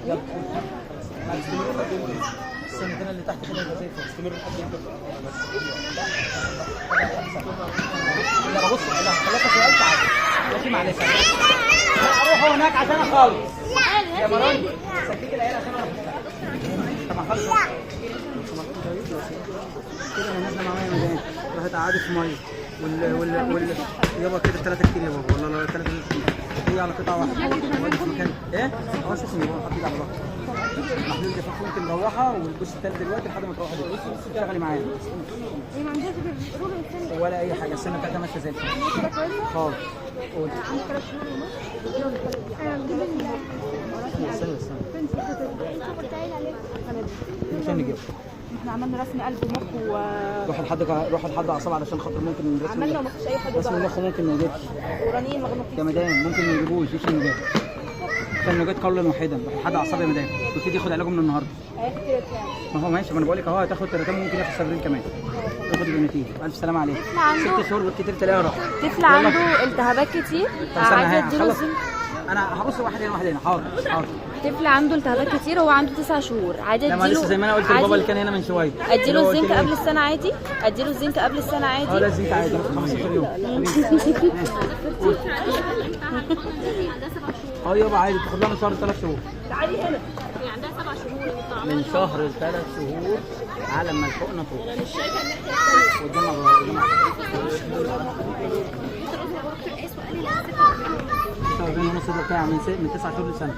يلا استمر لحد امتى؟ السنتين اللي تحت كده يبقى زي الفل. استمر لحد امتى؟ لا بص لا خلاص سؤال تعالى ماشي معلش اروح هناك عشان اخلص يا مرام سكتي العيال عشان اروح طب اخلص كده انا نازله مع ميه ميدان راحت قعدت في ميه يابا كده 3 كتير يا بابا والله لا 3 كتير هي على قطعه واحده وادي في مكان ايه؟ اه شوفوا يابا حط ايدي على ظهري محلول جفاف ممكن نروحها والبوس التالت دلوقتي لحد ما تروح دلوقتي اشتغلي معايا هي ما عندهاش غير السن ولا اي حاجه السنه بتاعتها ماشيه زي الفل خالص قول عندي 3 شهور ونص استنى عشان نجيب احنا عملنا رسم قلب ومخ روح لحد اعصاب علشان خاطر ممكن عملنا وما فيش اي حاجه رسم المخ ممكن ما يجيبش ورنين مغناطيسي يا مدام ممكن ما يجيبوش ايش النجاح عشان النجاح قولا واحدا روح لحد اعصاب يا مدام وابتدي ياخد علاجه من النهارده ما هو ماشي ما انا بقول لك اهو هتاخد تراتام ممكن ياخد صابرين كمان ياخد البنتين الف سلامه عليك 6 شهور بالكتير تلاقيها راحت طفل عنده التهابات كتير عايزه اديله انا هبص واحد هنا حاضر طفل عنده التهابات كتير هو عنده 9 شهور عادي اديله لسه زي ما انا قلت لبابا اللي كان هنا من شويه اديله الزنك قبل السنه عادي اديله الزنك قبل السنه عادي لا الزنك عادي 15 يوم يابا عادي تاخد لها من شهر 3 شهور تعالي هنا هي عندها 7 شهور من شهر ل 3 شهور على ما الحقنه فوق انا مش شايفه الناحيه الثانيه قدام ونص ده بتاع من 9 شهور لسنه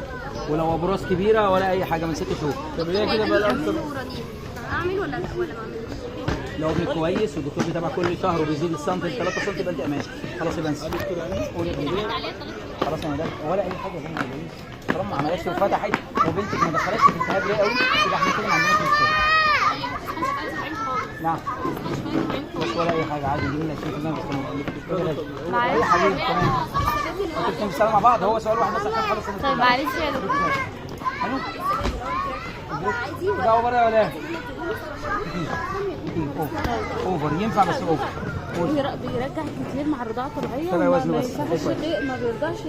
ولو ابراز كبيره ولا اي حاجه من 6 شهور طب ليه كده بقى اكتر اعمل ولا ما اعملش؟ لو ابنك كويس والدكتور بيتابع كل شهر وبيزيد السنتي 3 سم يبقى انت امان خلاص يبقى انسى خلاص انا ده ولا اي حاجه زي ما بقول طالما ما عملتش وفتحت وبنتك ما دخلتش في التهاب ليه قوي يبقى احنا كده ما عندناش مشكله نعم بس ولا اي حاجه عادي دي من 20% معلش يا حبيبي تمام انتوا بتسالوا مع بعض هو سؤال واحد بس عشان خلص طيب معلش يا دكتور حلو ده اوفر ولا ايه؟ اوفر ينفع بس اوفر بيرجع كتير مع الرضاعه الطبيعيه تبع وزنه ما بس ينفعش ما بيرضعش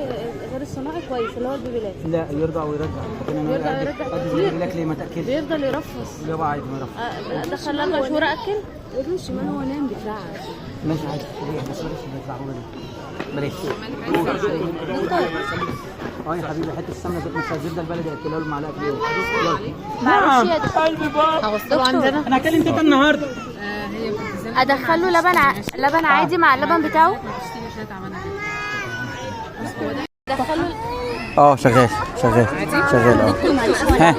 غير الصناعي كويس اللي هو البيبيلات لا يرضع ويرجع يرضع ويرجع كتير لك ليه ما تاكلش بيفضل يرفص يابا عادي ما يرفض دخل 4 شهور اكل ابن الشمال هو نام بيترعش ماشي عادي بس بلاش بلاش يا حبيبي حته السمنه ذات نفسها الزبده البلدي اكلها له معلقه في اليوم معلش يا دكتور قلبي بقى هوصله عندنا انا هكلم تيتا النهارده ادخله لبن عادي مع اللبن بتاعه ادخله شغال ها